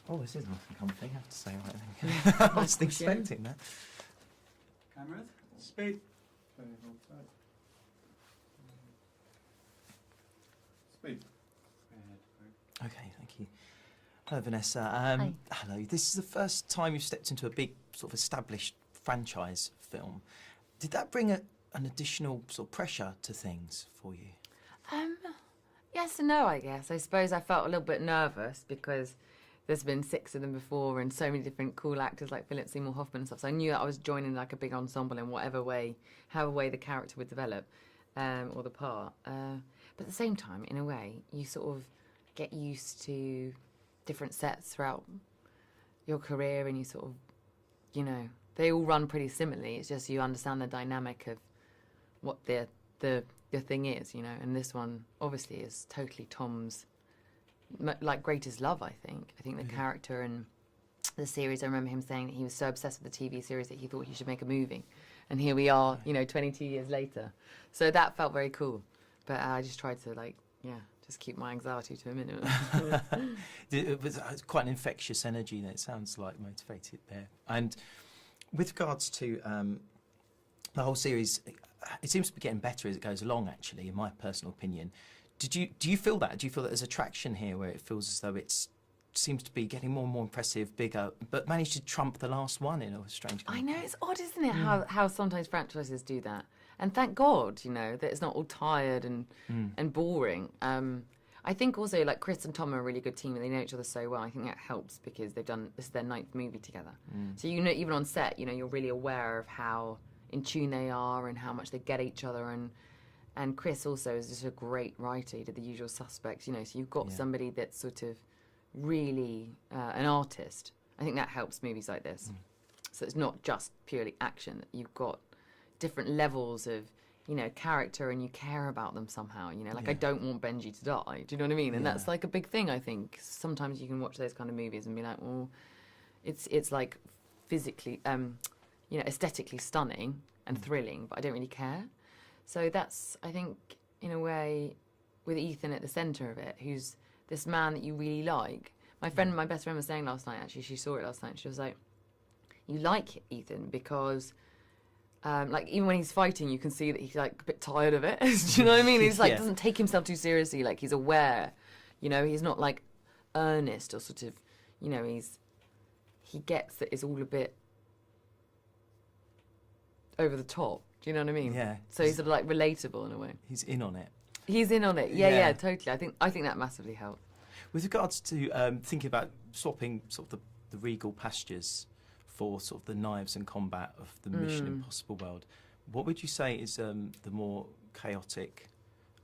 Oh, this is an uncomfortable thing, I have to say. Right. I wasn't expecting that. Cameras, speed. Speed. Okay, thank you. Hello, Vanessa. Hi. Hello. This is the first time you've stepped into a big, sort of established franchise film. Did that bring an additional sort of pressure to things for you? Yes and no, I guess. I suppose I felt a little bit nervous because there's been 6 of them before and so many different cool actors like Philip Seymour Hoffman and stuff. So I knew that I was joining like a big ensemble in however way the character would develop, or the part. But at the same time, in a way, you sort of get used to different sets throughout your career, and you sort of, you know, they all run pretty similarly. It's just you understand the dynamic of what the thing is, you know. And this one obviously is totally Tom's like greatest love. I think the character and the series. I remember him saying that he was so obsessed with the TV series that he thought he should make a movie, and here we are, you know, 22 years later. So that felt very cool. But I just tried to just keep my anxiety to a minimum. It was quite an infectious energy that it sounds like motivated there. And with regards to the whole series, it seems to be getting better as it goes along, actually, in my personal opinion. Do you feel that? Do you feel that there's a traction here where it feels as though it seems to be getting more and more impressive, bigger, but managed to trump the last one in a strange kind I of know, way? it's odd, isn't it, how sometimes franchises do that. And thank God, you know, that it's not all tired and boring. I think also, like, Chris and Tom are a really good team and they know each other so well. I think that helps because this is their 9th movie together. So, you know, even on set, you know, you're really aware of how in tune they are and how much they get each other. And Chris also is just a great writer. He did The Usual Suspects, you know, so you've got somebody that's sort of really an artist. I think that helps movies like this. So it's not just purely action. You've got different levels of, you know, character, and you care about them somehow, you know, like I don't want Benji to die, do you know what I mean? And that's like a big thing, I think. Sometimes you can watch those kind of movies and be like, well, it's like physically, you know, aesthetically stunning and thrilling, but I don't really care. So that's, I think, in a way, with Ethan at the centre of it, who's this man that you really like. My best friend was saying last night, actually, she saw it last night, she was like, you like Ethan because like, even when he's fighting, you can see that he's, like, a bit tired of it. Do you know what I mean? He's, like, doesn't take himself too seriously. Like, he's aware. You know, he's not, like, earnest or sort of, you know, he gets that it's all a bit over the top. Do you know what I mean? Yeah. So he's sort of, like, relatable in a way. He's in on it. He's in on it. Yeah, totally. I think that massively helped. With regards to thinking about swapping sort of the regal pastures for sort of the knives and combat of the Mission Impossible world, what would you say is the more chaotic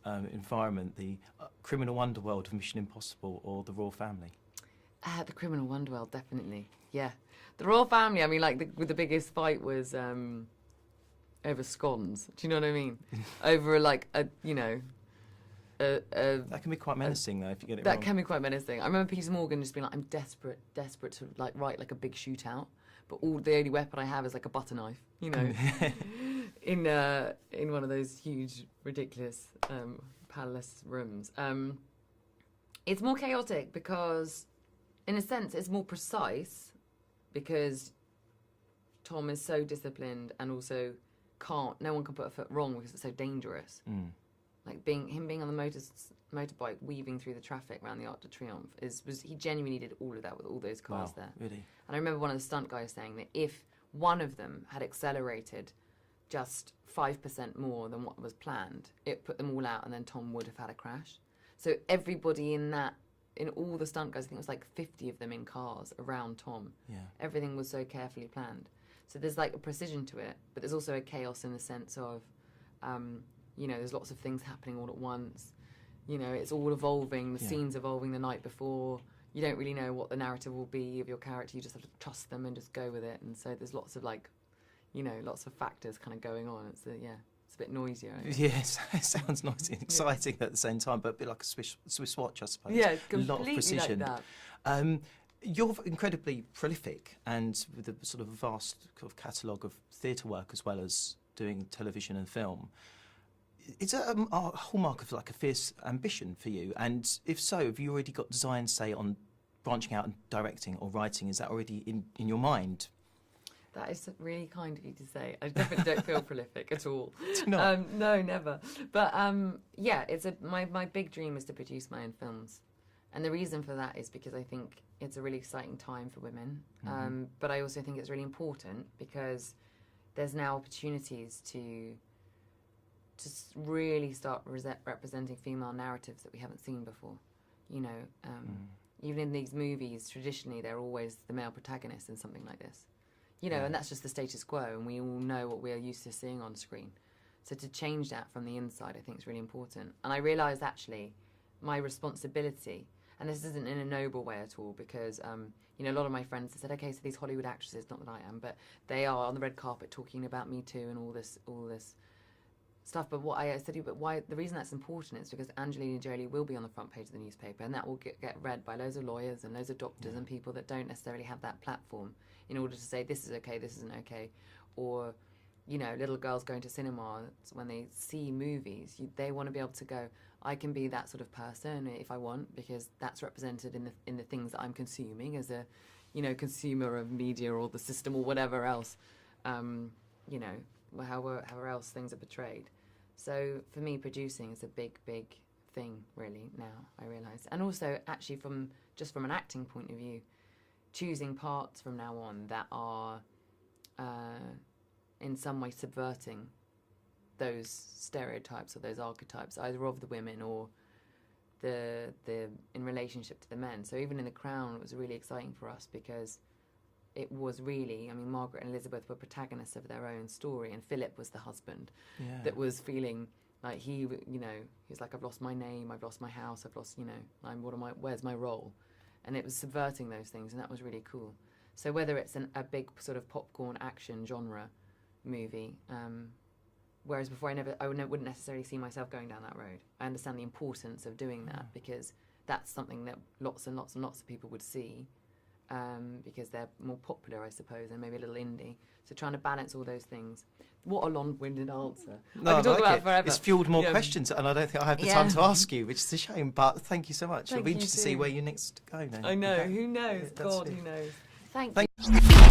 environment, the criminal underworld of Mission Impossible or the royal family? The criminal underworld, definitely. Yeah, the royal family. I mean, like the biggest fight was over scones. Do you know what I mean? Over like a, you know. That can be quite menacing, though, if you get it wrong. That can be quite menacing. I remember Peter Morgan just being like, I'm desperate to like write like a big shootout, but the only weapon I have is like a butter knife, you know, in one of those huge, ridiculous palace rooms. It's more chaotic because, in a sense, it's more precise because Tom is so disciplined and also no one can put a foot wrong because it's so dangerous. Like him being on the motorbike weaving through the traffic around the Arc de Triomphe he genuinely did all of that with all those cars there. Really? And I remember one of the stunt guys saying that if one of them had accelerated just 5% more than what was planned, it put them all out, and then Tom would have had a crash. So everybody in all the stunt guys, I think it was like 50 of them in cars around Tom. Yeah. Everything was so carefully planned. So there's like a precision to it, but there's also a chaos in the sense of, you know, there's lots of things happening all at once. You know, it's all evolving. The scene's evolving the night before. You don't really know what the narrative will be of your character. You just have to trust them and just go with it. And so there's lots of, like, you know, lots of factors kind of going on. It's a bit noisier. Yes, it sounds noisy and exciting at the same time, but a bit like a Swiss watch, I suppose. Yeah, a lot of completely precision. like that. You're incredibly prolific and with a sort of vast sort of catalogue of theatre work as well as doing television and film. Is it a hallmark of like a fierce ambition for you? And if so, have you already got designs, say, on branching out and directing or writing? Is that already in your mind? That is really kind of you to say. I definitely don't feel prolific at all. Do you not? No, never. But yeah, my big dream is to produce my own films. And the reason for that is because I think it's a really exciting time for women. But I also think it's really important because there's now opportunities to just really start representing female narratives that we haven't seen before. You know, even in these movies, traditionally, they're always the male protagonist in something like this. You know, and that's just the status quo, and we all know what we're used to seeing on screen. So to change that from the inside, I think is really important. And I realised, actually, my responsibility, and this isn't in a noble way at all, because, you know, a lot of my friends have said, okay, so these Hollywood actresses, not that I am, but they are on the red carpet talking about Me Too and all this stuff. But what I said, but why? The reason that's important is because Angelina Jolie will be on the front page of the newspaper, and that will get read by loads of lawyers and loads of doctors and people that don't necessarily have that platform in order to say this is okay, this isn't okay. Or, you know, little girls going to cinema, when they see movies, they want to be able to go, I can be that sort of person if I want, because that's represented in the things that I'm consuming as a, you know, consumer of media or the system or whatever else, you know, however else things are portrayed. So for me, producing is a big thing, really, now, I realise. And also, actually, from an acting point of view, choosing parts from now on that are in some way subverting those stereotypes or those archetypes, either of the women or the in relationship to the men. So even in The Crown, it was really exciting for us because it was really, I mean, Margaret and Elizabeth were protagonists of their own story, and Philip was the husband that was feeling like he was like, I've lost my name, I've lost my house, I've lost, you know, where's my role? And it was subverting those things, and that was really cool. So whether it's a big sort of popcorn action genre movie, whereas before I wouldn't necessarily see myself going down that road. I understand the importance of doing that because that's something that lots and lots and lots of people would see, because they're more popular, I suppose, and maybe a little indie. So trying to balance all those things. What a long-winded answer. No, I could talk about it forever. It's fueled more questions, and I don't think I have the time to ask you, which is a shame, but thank you so much. It'll be interesting to see where you next go now. I know. Okay. Who knows? That's God, it. who knows? Thank you.